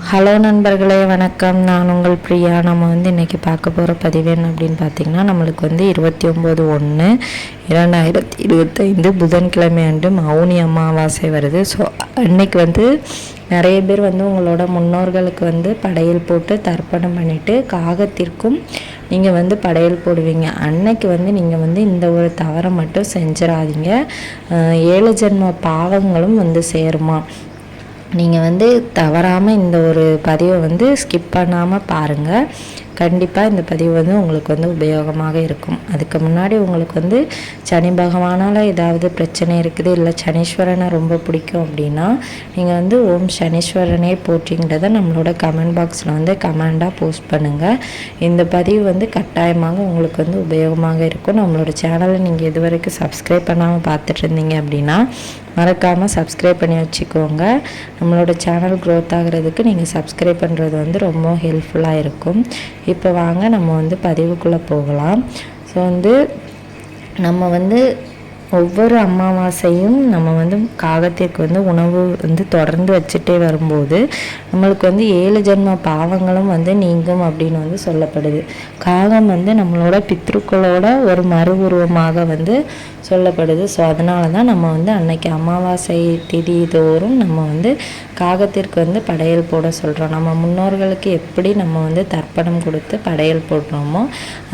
Hello நண்பர்களே, வணக்கம். நான் உங்கள் பிரியா. நம்ம இன்றைக்கி பார்க்க போகிற பதிவு என்ன அப்படின்னு பார்த்திங்கன்னா, நம்மளுக்கு 29/1/2025 புதன்கிழமை அன்று மௌனி அமாவாசை வருது. ஸோ அன்னைக்கு நிறைய பேர் உங்களோட முன்னோர்களுக்கு படையல் போட்டு தர்ப்பணம் பண்ணிவிட்டு காகத்திற்கும் நீங்கள் படையல் போடுவீங்க. அன்னைக்கு நீங்கள் இந்த ஒரு தவறை மட்டும் செஞ்சிடாதீங்க. 7 ஜென்ம பாவங்களும் சேருமா. நீங்கள் தவறாமல் இந்த ஒரு பதிவை ஸ்கிப் பண்ணாமல் பாருங்கள். கண்டிப்பாக இந்த பதிவு உங்களுக்கு உபயோகமாக இருக்கும். அதுக்கு முன்னாடி உங்களுக்கு சனி பகவானால் ஏதாவது பிரச்சனை இருக்குது, இல்லை சனீஸ்வரனை ரொம்ப பிடிக்கும் அப்படின்னா நீங்கள் ஓம் சனீஸ்வரனே போற்றிங்கிறத நம்மளோட கமெண்ட் பாக்ஸில் கமெண்டாக போஸ்ட் பண்ணுங்கள். இந்த பதிவு கட்டாயமாக உங்களுக்கு உபயோகமாக இருக்கும். நம்மளோட சேனலை நீங்கள் இது வரைக்கும் சப்ஸ்கிரைப் பண்ணாமல் பார்த்துட்டு இருந்தீங்க அப்படின்னா மறக்காமல் சப்ஸ்கிரைப் பண்ணி வச்சுக்கோங்க. நம்மளோட சேனல் க்ரோத் ஆகிறதுக்கு நீங்கள் சப்ஸ்கிரைப் பண்ணுறது ரொம்ப ஹெல்ப்ஃபுல்லாக இருக்கும். இப்போ வாங்க நம்ம பதிவுக்குள்ளே போகலாம். ஸோ நம்ம ஒவ்வொரு அமாவாசையும் நம்ம காகத்திற்கு உணவு தொடர்ந்து வச்சுட்டே வரும்போது நம்மளுக்கு 7 ஜென்ம பாவங்களும் நீங்கும் அப்படின்னு சொல்லப்படுது. காகம் நம்மளோட பித்ருக்களோட ஒரு மறு உருவமாக சொல்லப்படுது. ஸோ அதனால தான் நம்ம அன்னைக்கு அமாவாசை திதி தோறும் நம்ம காகத்திற்கு படையல் போட சொல்கிறோம். நம்ம முன்னோர்களுக்கு எப்படி நம்ம தர்ப்பணம் கொடுத்து படையல் போடுறோமோ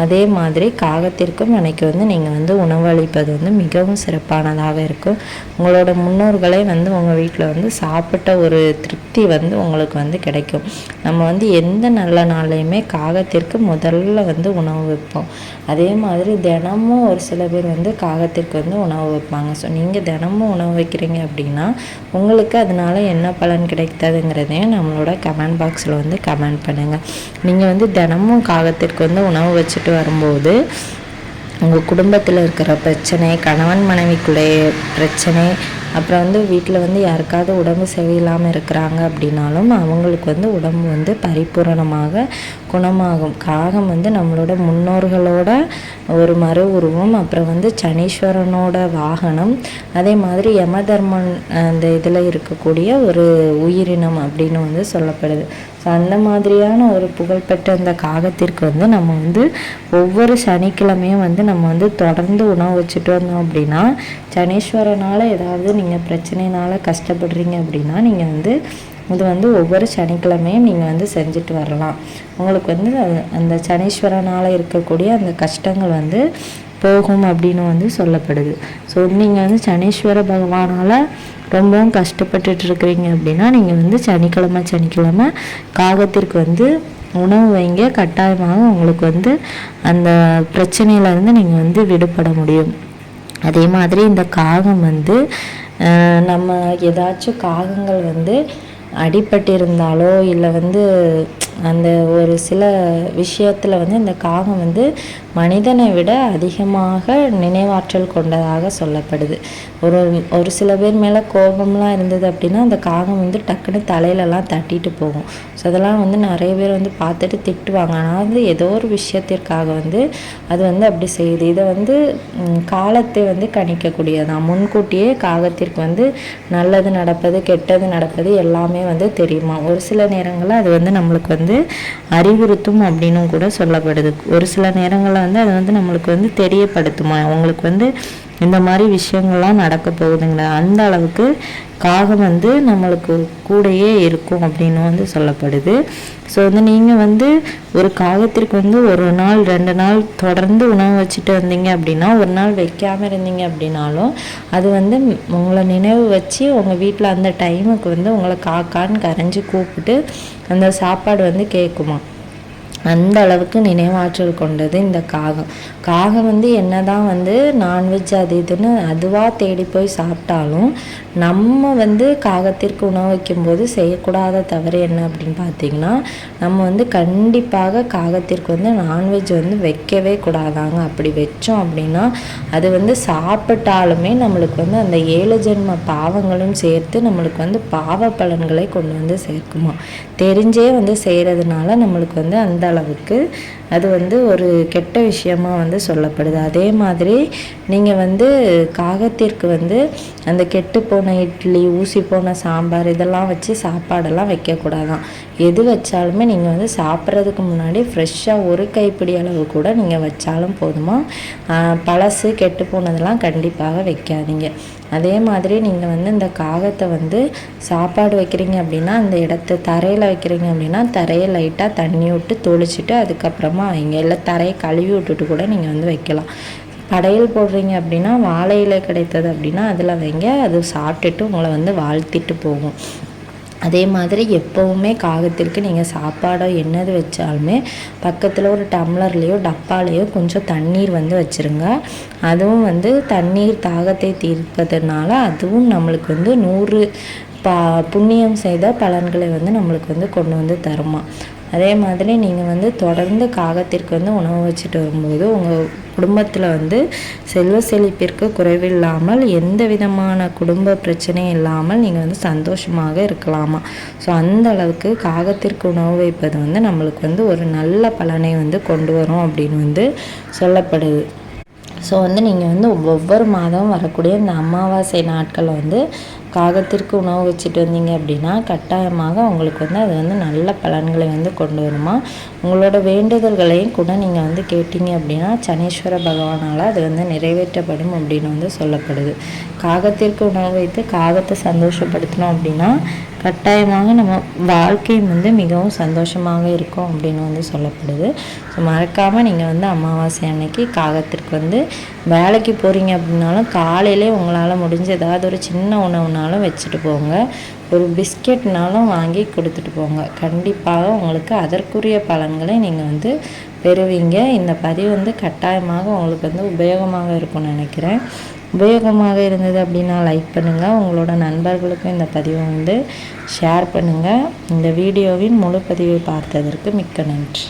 அதே மாதிரி காகத்திற்கும் அன்னைக்கு நீங்கள் உணவளிப்பது மிகவும் சிறப்பானதாக இருக்கும். உங்களோட முன்னோர்களை உங்கள் வீட்டில் சாப்பிட்ட ஒரு திருப்தி உங்களுக்கு கிடைக்கும். நம்ம எந்த நல்ல நாளையுமே காகத்திற்கு முதல்ல உணவு வைப்போம். அதே மாதிரி தினமும் ஒரு சில பேர் காகத்திற்கு உணவு வைப்பாங்க. ஸோ நீங்கள் தினமும் உணவு வைக்கிறீங்க அப்படின்னா உங்களுக்கு அதனால என்ன பலன் கிடைத்ததுங்கிறதையும் நம்மளோட கமெண்ட் பாக்ஸில் கமெண்ட் பண்ணுங்கள். நீங்கள் தினமும் காகத்திற்கு உணவு வச்சுட்டு வரும்போது உங்கள் குடும்பத்தில் இருக்கிற பிரச்சனை, கணவன் மனைவிக்குள்ளே பிரச்சனை, அப்புறம் வீட்டில் யாருக்காவது உடம்பு சரியில்லாமல் இருக்கிறாங்க அப்படின்னாலும் அவங்களுக்கு உடம்பு பரிபூரணமாக குணமாகும். காகம் நம்மளோட முன்னோர்களோட ஒரு மறு உருவம். அப்புறம் சனீஸ்வரனோட வாகனம். அதே மாதிரி யமதர்மன் அந்த இதில் இருக்கக்கூடிய ஒரு உயிரினம் அப்படின்னு சொல்லப்படுது. ஸோ அந்த மாதிரியான ஒரு புகழ்பெற்ற அந்த காகத்திற்கு நம்ம ஒவ்வொரு சனிக்கிழமையும் நம்ம தொடர்ந்து உணவு வச்சுட்டு வந்தோம் அப்படின்னா சனீஸ்வரனால் ஏதாவது நீங்கள் பிரச்சனைனால கஷ்டப்படுறீங்க அப்படின்னா நீங்கள் இது ஒவ்வொரு சனிக்கிழமையும் நீங்கள் செஞ்சுட்டு வரலாம். உங்களுக்கு அந்த சனீஸ்வரனால் இருக்கக்கூடிய அந்த கஷ்டங்கள் போகும் அப்படின்னு சொல்லப்படுது. ஸோ நீங்கள் சனீஸ்வர பகவானால் ரொம்பவும் கஷ்டப்பட்டுட்டு இருக்கிறீங்க அப்படின்னா நீங்கள் சனிக்கிழமை காகத்திற்கு உணவு வைங்க. கட்டாயமாக உங்களுக்கு அந்த பிரச்சனையிலேருந்து நீங்கள் விடுபட முடியும். அதே மாதிரி இந்த காகம் நம்ம ஏதாச்சும் காகங்கள் அடிபட்டிருந்தாலோ இல்லை அந்த ஒரு சில விஷயத்தில் இந்த காகம் மனிதனை விட அதிகமாக நினைவாற்றல் கொண்டதாக சொல்லப்படுது. ஒரு சில பேர் மேலே கோபம்லாம் இருந்தது அப்படின்னா அந்த காகம் டக்குன்னு தலையிலலாம் தட்டிட்டு போகும். ஸோ அதெல்லாம் நிறைய பேர் பார்த்துட்டு திட்டுவாங்க. ஆனால் ஏதோ ஒரு விஷயத்திற்காக அது அப்படி செய்யுது. இதை காலத்தை கணிக்கக்கூடியதான். முன்கூட்டியே காகத்திற்கு நல்லது நடப்பது கெட்டது நடப்பது எல்லாமே தெரியுமா. ஒரு சில நேரங்களில் அது நம்மளுக்கு அறிவுறுத்தும் அப்படின்னு கூட சொல்லப்படுது. ஒரு சில நேரங்களில் அது நம்மளுக்கு தெரியப்படுத்துமா உங்களுக்கு இந்த மாதிரி விஷயங்கள்லாம் நடக்க போகுதுங்கிற அந்த அளவுக்கு காகம் நம்மளுக்கு கூடயே இருக்கும் அப்படின்னு சொல்லப்படுது. ஸோ நீங்கள் ஒரு காகத்திற்கு ஒரு நாள் 2 நாள் தொடர்ந்து உணவு வச்சுட்டு வந்தீங்க அப்படின்னா, ஒரு நாள் வைக்காமல் இருந்தீங்க அப்படின்னாலும் அது உங்களை நினைவு வச்சு உங்கள் வீட்டில் அந்த டைமுக்கு உங்களை காக்கான்னு கரைஞ்சி கூப்பிட்டு அந்த சாப்பாடு கேட்குமா. அந்த அளவுக்கு நினைவாற்றல் கொண்டது இந்த காகம். காகம் என்னதான் நான்வெஜ் அது இதுன்னு அதுவாக தேடி போய் சாப்பிட்டாலும் நம்ம காகத்திற்கு உணவு வைக்கும்போது செய்யக்கூடாத தவறு என்ன அப்படின்னு பார்த்தீங்கன்னா, நம்ம கண்டிப்பாக காகத்திற்கு நான்வெஜ் வைக்கவே கூடாதாங்க. அப்படி வச்சோம் அப்படின்னா அது சாப்பிட்டாலுமே நம்மளுக்கு அந்த 7 ஜென்ம பாவங்களும் சேர்த்து நம்மளுக்கு பாவ பலன்களை கொண்டு சேர்க்குமா. தெரிஞ்சே செய்கிறதுனால நம்மளுக்கு அந்த அளவுக்கு அது வந்து ஒரு கெட்ட விஷயமாக வந்து சொல்லப்படுது. அதே மாதிரி நீங்கள் வந்து காகத்திற்கு வந்து அந்த கெட்டு போன இட்லி, ஊசி போன சாம்பார் இதெல்லாம் வச்சு சாப்பாடெல்லாம் வைக்கக்கூடாதான். எது வச்சாலுமே நீங்கள் வந்து சாப்பிட்றதுக்கு முன்னாடி ஃப்ரெஷ்ஷாக ஒரு கைப்பிடி அளவு கூட நீங்கள் வச்சாலும் போதுமா. பழசு கெட்டு போனதெல்லாம் கண்டிப்பாக வைக்காதீங்க. அதே மாதிரி நீங்கள் வந்து இந்த காகத்தை வந்து சாப்பாடு வைக்கிறீங்க அப்படின்னா அந்த இடத்த தரையில் வைக்கிறீங்க அப்படின்னா தரையை லைட்டாக தண்ணி விட்டு தொளிச்சிட்டு அதுக்கப்புறமா வைங்க. இல்லை தரையை கழுவி விட்டுட்டு கூட நீங்கள் வந்து வைக்கலாம். படையல் போடுறீங்க அப்படின்னா வாழை இலை கிடைத்தது அப்படின்னா அதில் வைங்க. அது சாப்பிட்டுட்டு உங்களை வந்து வாழ்த்திட்டு போகும். அதே மாதிரி எப்போவுமே காகத்திற்கு நீங்கள் சாப்பாடோ என்னது வச்சாலுமே பக்கத்தில் ஒரு டம்ளர்லேயோ டப்பாலேயோ கொஞ்சம் தண்ணீர் வந்து வச்சுருங்க. அதுவும் வந்து தண்ணீர் தாகத்தை தீர்ப்பதனால அதுவும் நம்மளுக்கு வந்து 100 புண்ணியம் செய்த பலன்களை வந்து நம்மளுக்கு வந்து கொண்டு வந்து தருமா. அதே மாதிரி நீங்கள் வந்து தொடர்ந்து காகத்திற்கு வந்து உணவு வச்சுட்டு வரும்போது உங்கள் குடும்பத்தில் வந்து செல்வ செழிப்பிற்கு குறைவில்லாமல் எந்த விதமான குடும்ப பிரச்சனையும் இல்லாமல் நீங்கள் வந்து சந்தோஷமாக இருக்கலாமா. ஸோ அந்த அளவுக்கு காகத்திற்கு உணவு வைப்பது வந்து நம்மளுக்கு வந்து ஒரு நல்ல பலனை வந்து கொண்டு வரும் அப்படின்னு வந்து சொல்லப்படுது. ஸோ வந்து நீங்கள் வந்து ஒவ்வொரு மாதமும் வரக்கூடிய இந்த அமாவாசை நாட்களில் வந்து காகத்திற்கு உணவு வச்சுட்டு வந்தீங்க அப்படின்னா கட்டாயமாக உங்களுக்கு வந்து அது வந்து நல்ல பலன்களை வந்து கொண்டு வருமா. உங்களோட வேண்டுதல்களையும் கூட நீங்கள் வந்து கேட்டீங்க அப்படின்னா சனீஸ்வர பகவானால் அது வந்து நிறைவேற்றப்படும் அப்படின்னு வந்து சொல்லப்படுது. காகத்திற்கு உணவு வைத்து காகத்தை சந்தோஷப்படுத்தணும் அப்படின்னா கட்டாயமாக நம்ம வாழ்க்கையும் வந்து மிகவும் சந்தோஷமாக இருக்கும் அப்படின்னு வந்து சொல்லப்படுது. ஸோ மறக்காமல் நீங்கள் வந்து அமாவாசை அன்னைக்கு காகத்திற்கு வந்து வேலைக்கு போகிறீங்க அப்படின்னாலும் காலையிலே உங்களால் முடிஞ்ச ஏதாவது ஒரு சின்ன உணவுனாலும் வச்சுட்டு போங்க. ஒரு பிஸ்கெட்னாலும் வாங்கி கொடுத்துட்டு போங்க. கண்டிப்பாக உங்களுக்கு அதற்குரிய பலன்களை நீங்கள் வந்து பெறுவீங்க. இந்த பதிவு வந்து கட்டாயமாக உங்களுக்கு வந்து உபயோகமாக இருக்கும்னு நினைக்கிறேன். உபயோகமாக இருந்தது அப்படின்னா லைக் பண்ணுங்கள். உங்களோட நண்பர்களுக்கும் இந்த பதிவை வந்து ஷேர் பண்ணுங்கள். இந்த வீடியோவின் முழு பதிவை பார்த்ததற்கு மிக்க நன்றி.